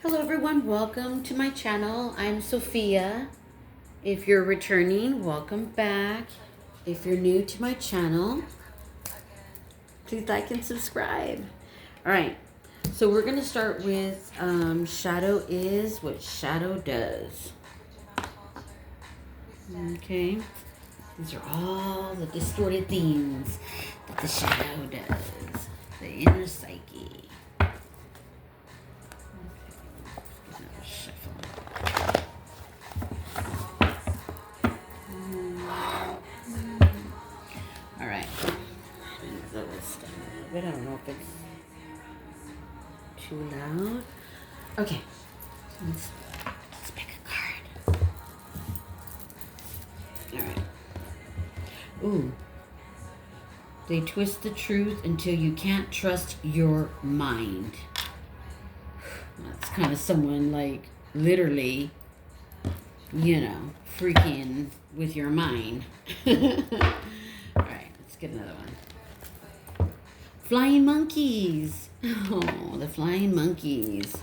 Hello everyone, welcome to my channel. I'm Sophia. If you're returning, welcome back. If you're new to my channel, please like and subscribe. Alright, so we're going to start with shadow is what shadow does. Okay, these are all the distorted things that the shadow does. The inner psyche. Alright. I don't know if it's too loud. Okay. Let's pick a card. Alright. Ooh. They twist the truth until you can't trust your mind. That's kind of someone like literally, freaking with your mind. Alright, let's get another one. Flying monkeys. Oh, the flying monkeys.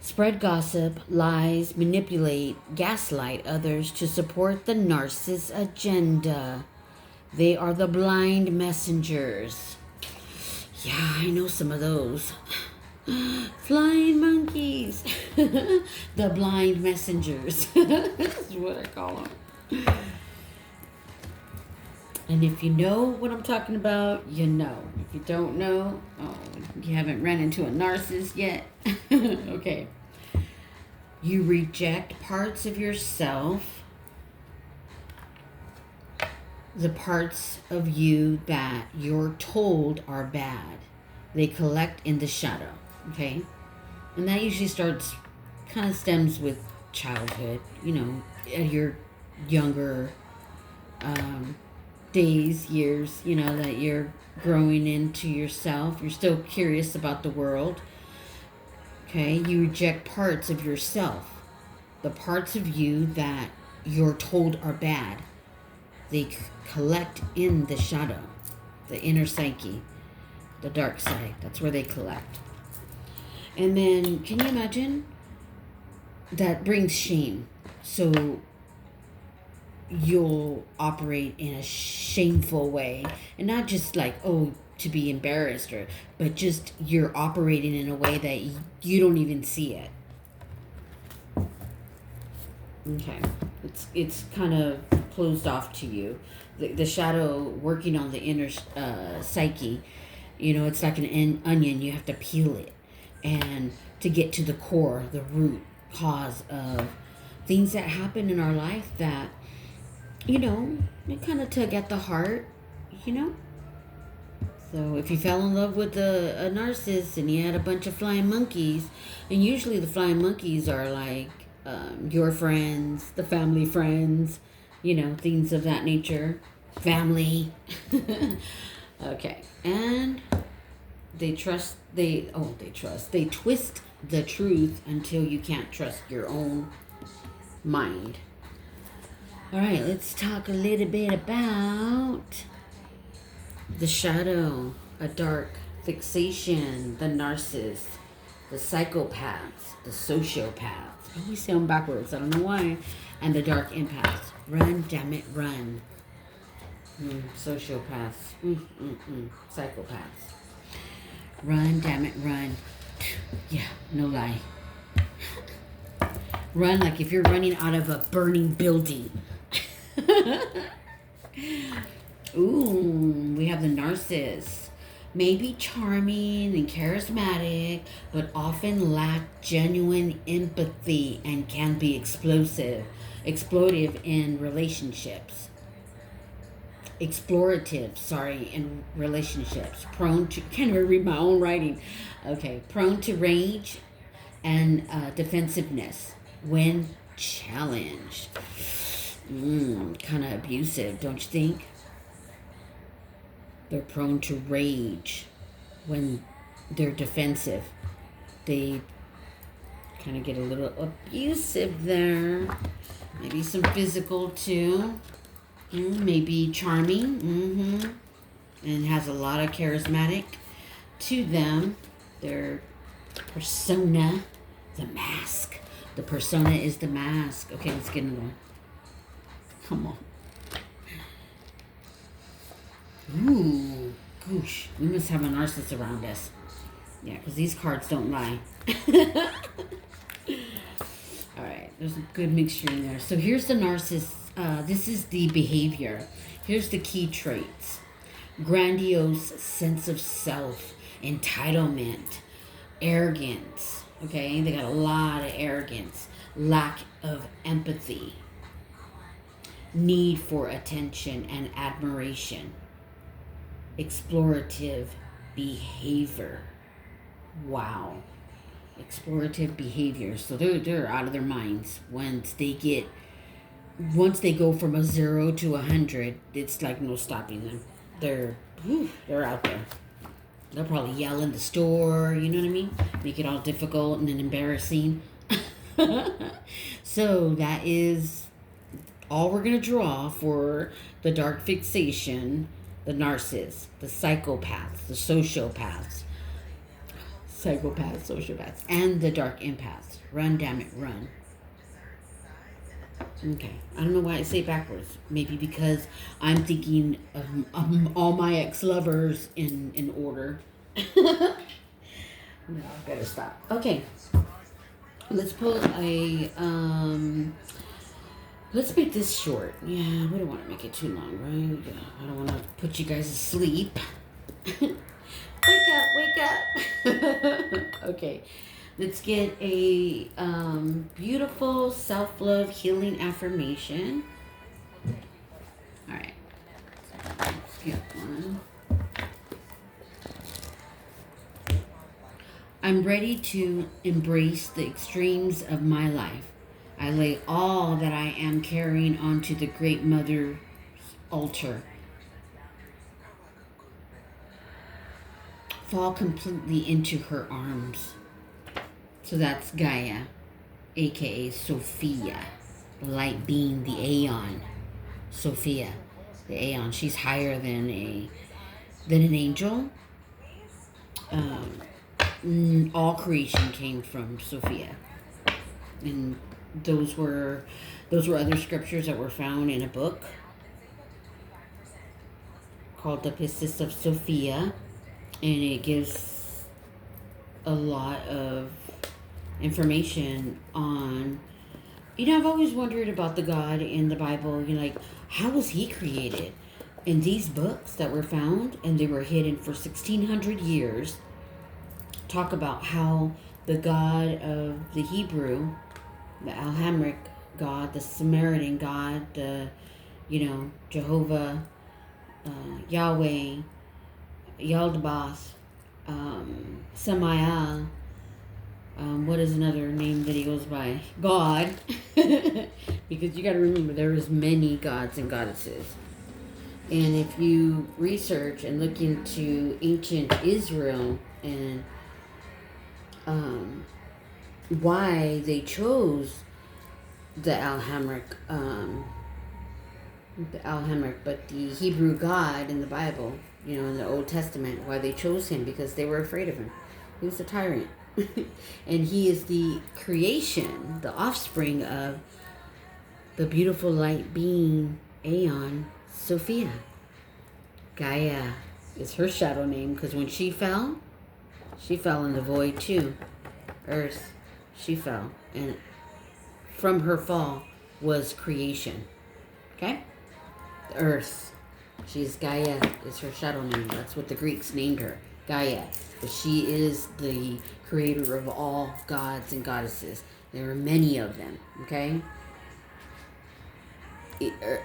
Spread gossip, lies, manipulate, gaslight others to support the narcissist's agenda. They are the blind messengers. Yeah, I know some of those. Flying monkeys. The blind messengers. That's what I call them. And if you know what I'm talking about, you know. If you don't know, you haven't run into a narcissist yet. Okay. You reject parts of yourself, the parts of you that you're told are bad. They collect in the shadow, okay? And that usually kind of stems with childhood, at your younger days, years, that you're growing into yourself. You're still curious about the world. Okay, you reject parts of yourself, the parts of you that you're told are bad. They collect in the shadow, the inner psyche, the dark side. That's where they collect. And then, can you imagine? That brings shame. So you'll operate in a shameful way, and not just like to be embarrassed, but just you're operating in a way that you don't even see it. Okay, it's kind of closed off to you. The shadow working on the inner psyche, it's like an onion. You have to peel it, and to get to the core, the root cause of things that happen in our life that they kind of tug at the heart, So if you fell in love with a narcissist and you had a bunch of flying monkeys, and usually the flying monkeys are like your friends, the family friends, things of that nature, family. Okay, and they twist the truth until you can't trust your own mind. All right, let's talk a little bit about the shadow, a dark fixation, the narcissist, the psychopaths, the sociopaths. I always say them backwards, I don't know why. And the dark empaths. Run, damn it, run. Sociopaths. Psychopaths. Run, damn it, run. Yeah, no lie. Run like if you're running out of a burning building. Ooh, we have the narcissist. Maybe charming and charismatic, but often lack genuine empathy and can be exploitive in relationships. In relationships. Can't even read my own writing. Okay, prone to rage and defensiveness when challenged. Kind of abusive, don't you think? They're prone to rage when they're defensive. They kind of get a little abusive there. Maybe some physical too. Maybe charming. And has a lot of charismatic to them. Their persona The mask. The persona is the mask. Okay, let's get another one. Come on. Ooh, goosh. We must have a narcissist around us. Yeah, because these cards don't lie. All right, there's a good mixture in there. So here's the narcissist. This is the behavior. Here's the key traits. Grandiose sense of self, entitlement, arrogance. Okay, they got a lot of arrogance, lack of empathy, need for attention and admiration, explorative behavior. Wow. Explorative behavior. So they're out of their minds once they go from a 0 to 100. It's like no stopping them. They're out there. They'll probably yell in the store, you know what I mean? Make it all difficult and then embarrassing. So that is all we're going to draw for the dark fixation, the narcissists, the psychopaths, the sociopaths, sociopaths, and the dark empaths. Run, damn it, run. Okay, I don't know why I say it backwards. Maybe because I'm thinking of all my ex-lovers in order. No, I better stop. Okay, let's pull a, let's make this short. Yeah, we don't want to make it too long, right? Yeah, I don't want to put you guys asleep. Wake up. Okay. Let's get a beautiful self-love healing affirmation. All right. Let's get one. I'm ready to embrace the extremes of my life. I lay all that I am carrying onto the Great Mother's altar. Fall completely into her arms. So that's Gaia, aka Sophia, the light being, the Aeon. Sophia, the Aeon. She's higher than an angel. All creation came from Sophia, and those were other scriptures that were found in a book called the Pistis of Sophia, and it gives a lot of information on, I've always wondered about the God in the Bible. Like, how was he created? In these books that were found, and they were hidden for 1,600 years, talk about how the God of the Hebrew, the Alhamric God, the Samaritan God, the, Jehovah, Yahweh, Yaldabaoth, Samael, what is another name that he goes by? God. Because you got to remember, there is many gods and goddesses. And if you research and look into ancient Israel and why they chose the Alhamric, but the Hebrew God in the Bible, in the Old Testament, why they chose him, because they were afraid of him. He was a tyrant. And he is the creation, the offspring of the beautiful light being, Aeon, Sophia. Gaia is her shadow name, because when she fell in the void too. Earth, she fell. And from her fall was creation. Okay? The earth. She's Gaia, is her shadow name. That's what the Greeks named her. Gaia. But she is the creator of all gods and goddesses. There are many of them. Okay?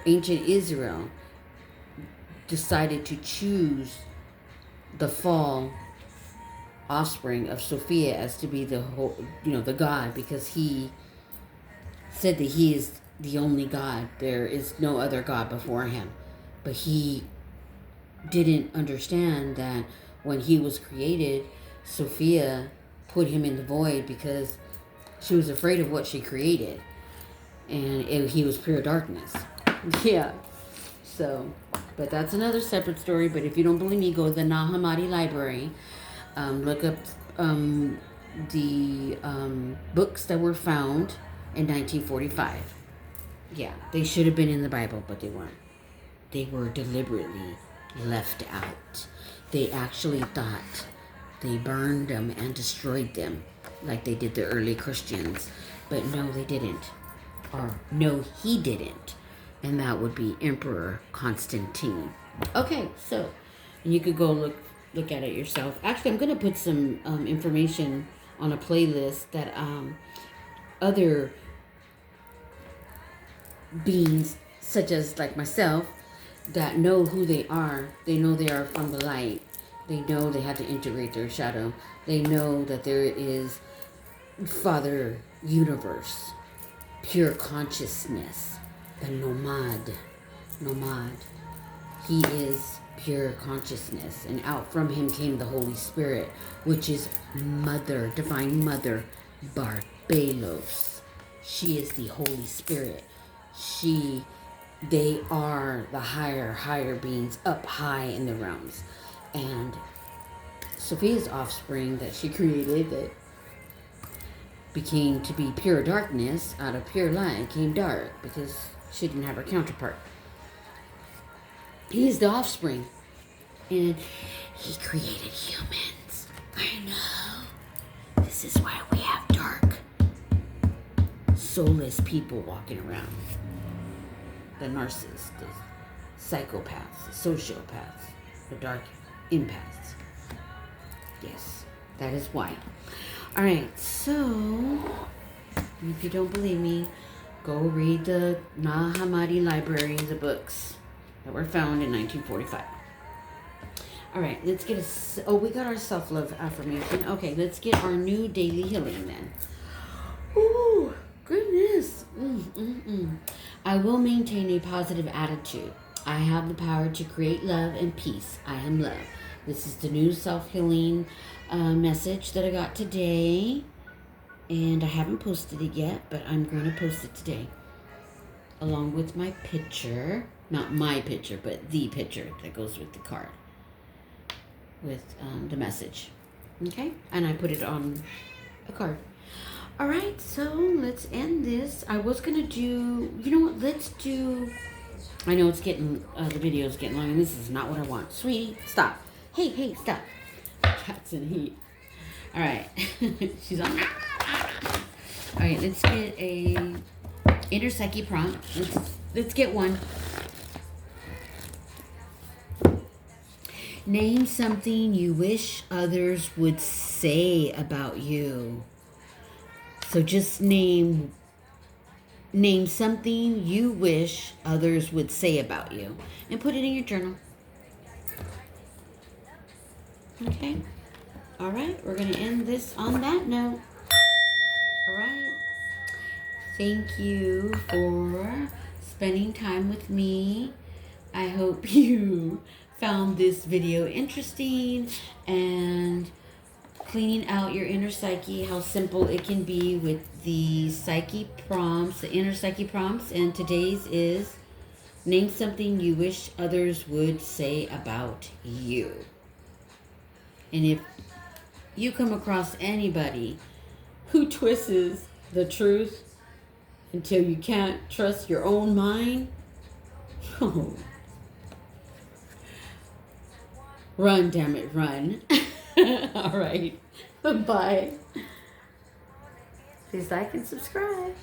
Ancient Israel decided to choose the fall offspring of Sophia as to be the whole, the God, because he said that he is the only God. There is no other God before him. But he didn't understand that when he was created, Sophia put him in the void because she was afraid of what she created. And he was pure darkness. Yeah. So, but that's another separate story. But if you don't believe me, go to the Nag Hammadi library. Look up the books that were found in 1945. Yeah, they should have been in the Bible, but they weren't. They were deliberately left out. They actually thought they burned them and destroyed them like they did the early Christians. But no, they didn't. Or no, he didn't. And that would be Emperor Constantine. Okay, so you could go look at it yourself. Actually, I'm going to put some information on a playlist that other beings, such as like myself, that know who they are. They know they are from the light. They know they have to integrate their shadow. They know that there is Father Universe, pure consciousness, the nomad. He is pure consciousness, and out from him came the Holy Spirit, which is Mother, Divine Mother, Barbalos. She is the Holy Spirit. They are the higher beings up high in the realms. And Sophia's offspring that she created, that became to be pure darkness, out of pure light came dark because she didn't have her counterpart. He is the offspring, and he created humans. I know. This is why we have dark, soulless people walking around. The narcissists, the psychopaths, the sociopaths, the dark empaths. Yes, that is why. All right, so if you don't believe me, go read the Nag Hammadi library, the books that were found in 1945. All right, let's get we got our self-love affirmation. Okay, let's get our new daily healing then. Ooh, goodness. I will maintain a positive attitude. I have the power to create love and peace. I am love. This is the new self-healing message that I got today. And I haven't posted it yet, but I'm going to post it today. Along with my picture. Not my picture, but the picture that goes with the card. With the message. Okay? And I put it on a card. All right, so let's end this. I was going to do, you know what, let's do, I know it's getting, the video's getting long, and this is not what I want. Sweetie, stop. Hey, stop. Cat's in heat. All right. She's on. All right, let's get a inner psyche prompt. Let's get one. Name something you wish others would say about you. So just name something you wish others would say about you, and put it in your journal. Okay. All right. We're going to end this on that note. All right. Thank you for spending time with me. I hope you found this video interesting and cleaning out your inner psyche, how simple it can be with the psyche prompts, the inner psyche prompts. And today's is name something you wish others would say about you. And if you come across anybody who twists the truth until you can't trust your own mind, oh, run, damn it, run. All right. Bye. Please like and subscribe.